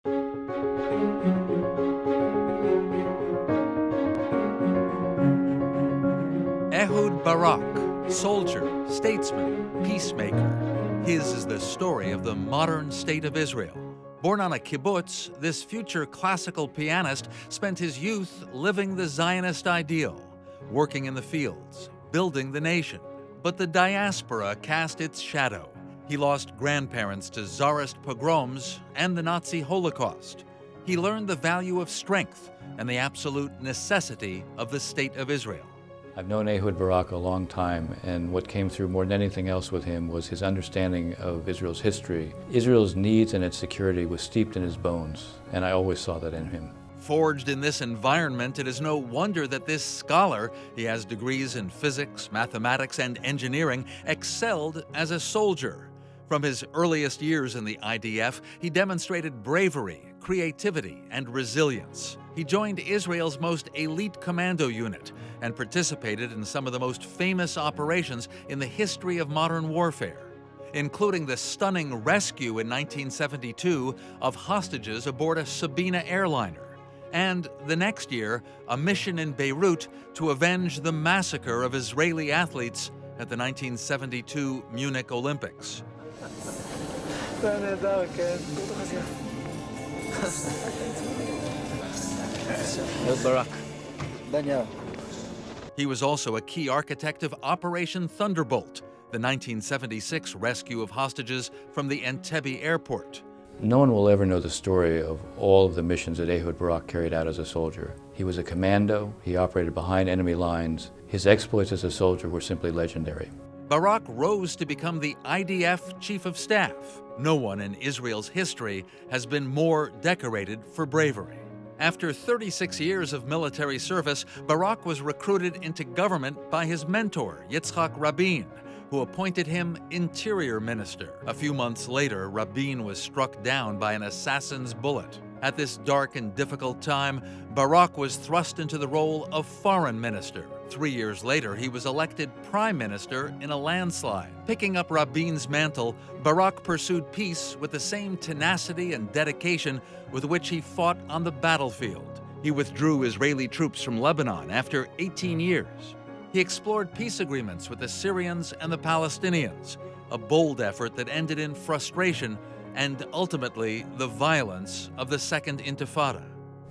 Ehud Barak, soldier, statesman, peacemaker. His is the story of the modern state of Israel. Born on a kibbutz, this future classical pianist spent his youth living the Zionist ideal, working in the fields, building the nation. But the diaspora cast its shadow. He lost grandparents to Tsarist pogroms and the Nazi Holocaust. He learned the value of strength and the absolute necessity of the state of Israel. I've known Ehud Barak a long time, and what came through more than anything else with him was his understanding of Israel's history. Israel's needs and its security was steeped in his bones, and I always saw that in him. Forged in this environment, it is no wonder that this scholar, he has degrees in physics, mathematics, and engineering, excelled as a soldier. From his earliest years in the IDF, he demonstrated bravery, creativity, and resilience. He joined Israel's most elite commando unit and participated in some of the most famous operations in the history of modern warfare, including the stunning rescue in 1972 of hostages aboard a Sabena airliner, and the next year, a mission in Beirut to avenge the massacre of Israeli athletes at the 1972 Munich Olympics. Ehud Barak. He was also a key architect of Operation Thunderbolt, the 1976 rescue of hostages from the Entebbe airport. No one will ever know the story of all of the missions that Ehud Barak carried out as a soldier. He was a commando, he operated behind enemy lines. His exploits as a soldier were simply legendary. Barak rose to become the IDF Chief of Staff. No one in Israel's history has been more decorated for bravery. After 36 years of military service, Barak was recruited into government by his mentor, Yitzhak Rabin, who appointed him Interior Minister. A few months later, Rabin was struck down by an assassin's bullet. At this dark and difficult time, Barak was thrust into the role of Foreign Minister. 3 years later, he was elected Prime Minister in a landslide. Picking up Rabin's mantle, Barak pursued peace with the same tenacity and dedication with which he fought on the battlefield. He withdrew Israeli troops from Lebanon after 18 years. He explored peace agreements with the Syrians and the Palestinians, a bold effort that ended in frustration and ultimately the violence of the Second Intifada.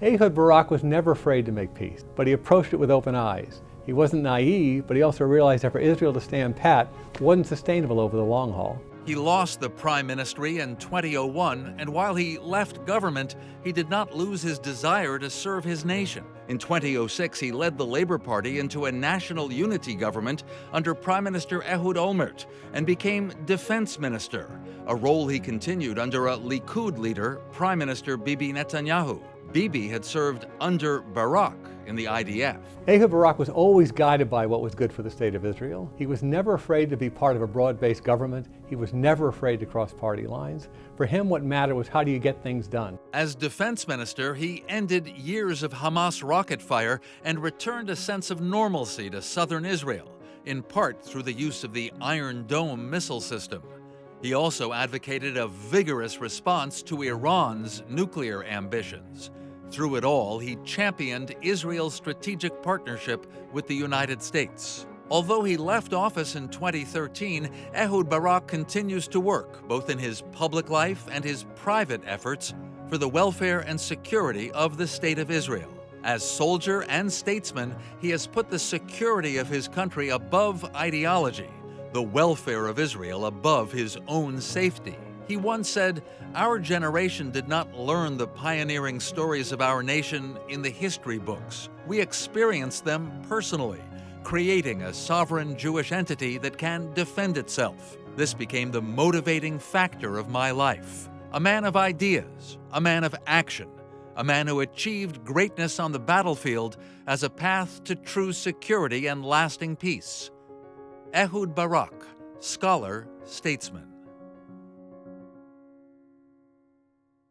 Ehud Barak was never afraid to make peace, but he approached it with open eyes. He wasn't naive, but he also realized that for Israel to stand pat wasn't sustainable over the long haul. He lost the prime ministry in 2001, and while he left government, he did not lose his desire to serve his nation. In 2006, he led the Labour Party into a national unity government under Prime Minister Ehud Olmert and became defense minister, a role he continued under a Likud leader, Prime Minister Bibi Netanyahu. Bibi had served under Barak in the IDF. Ehud Barak was always guided by what was good for the state of Israel. He was never afraid to be part of a broad-based government. He was never afraid to cross party lines. For him, what mattered was how do you get things done. As defense minister, he ended years of Hamas rocket fire and returned a sense of normalcy to southern Israel, in part through the use of the Iron Dome missile system. He also advocated a vigorous response to Iran's nuclear ambitions. Through it all, he championed Israel's strategic partnership with the United States. Although he left office in 2013, Ehud Barak continues to work, both in his public life and his private efforts, for the welfare and security of the State of Israel. As soldier and statesman, he has put the security of his country above ideology, the welfare of Israel above his own safety. He once said, "Our generation did not learn the pioneering stories of our nation in the history books. We experienced them personally, creating a sovereign Jewish entity that can defend itself. This became the motivating factor of my life. A man of ideas, a man of action, a man who achieved greatness on the battlefield as a path to true security and lasting peace." Ehud Barak, scholar, statesman.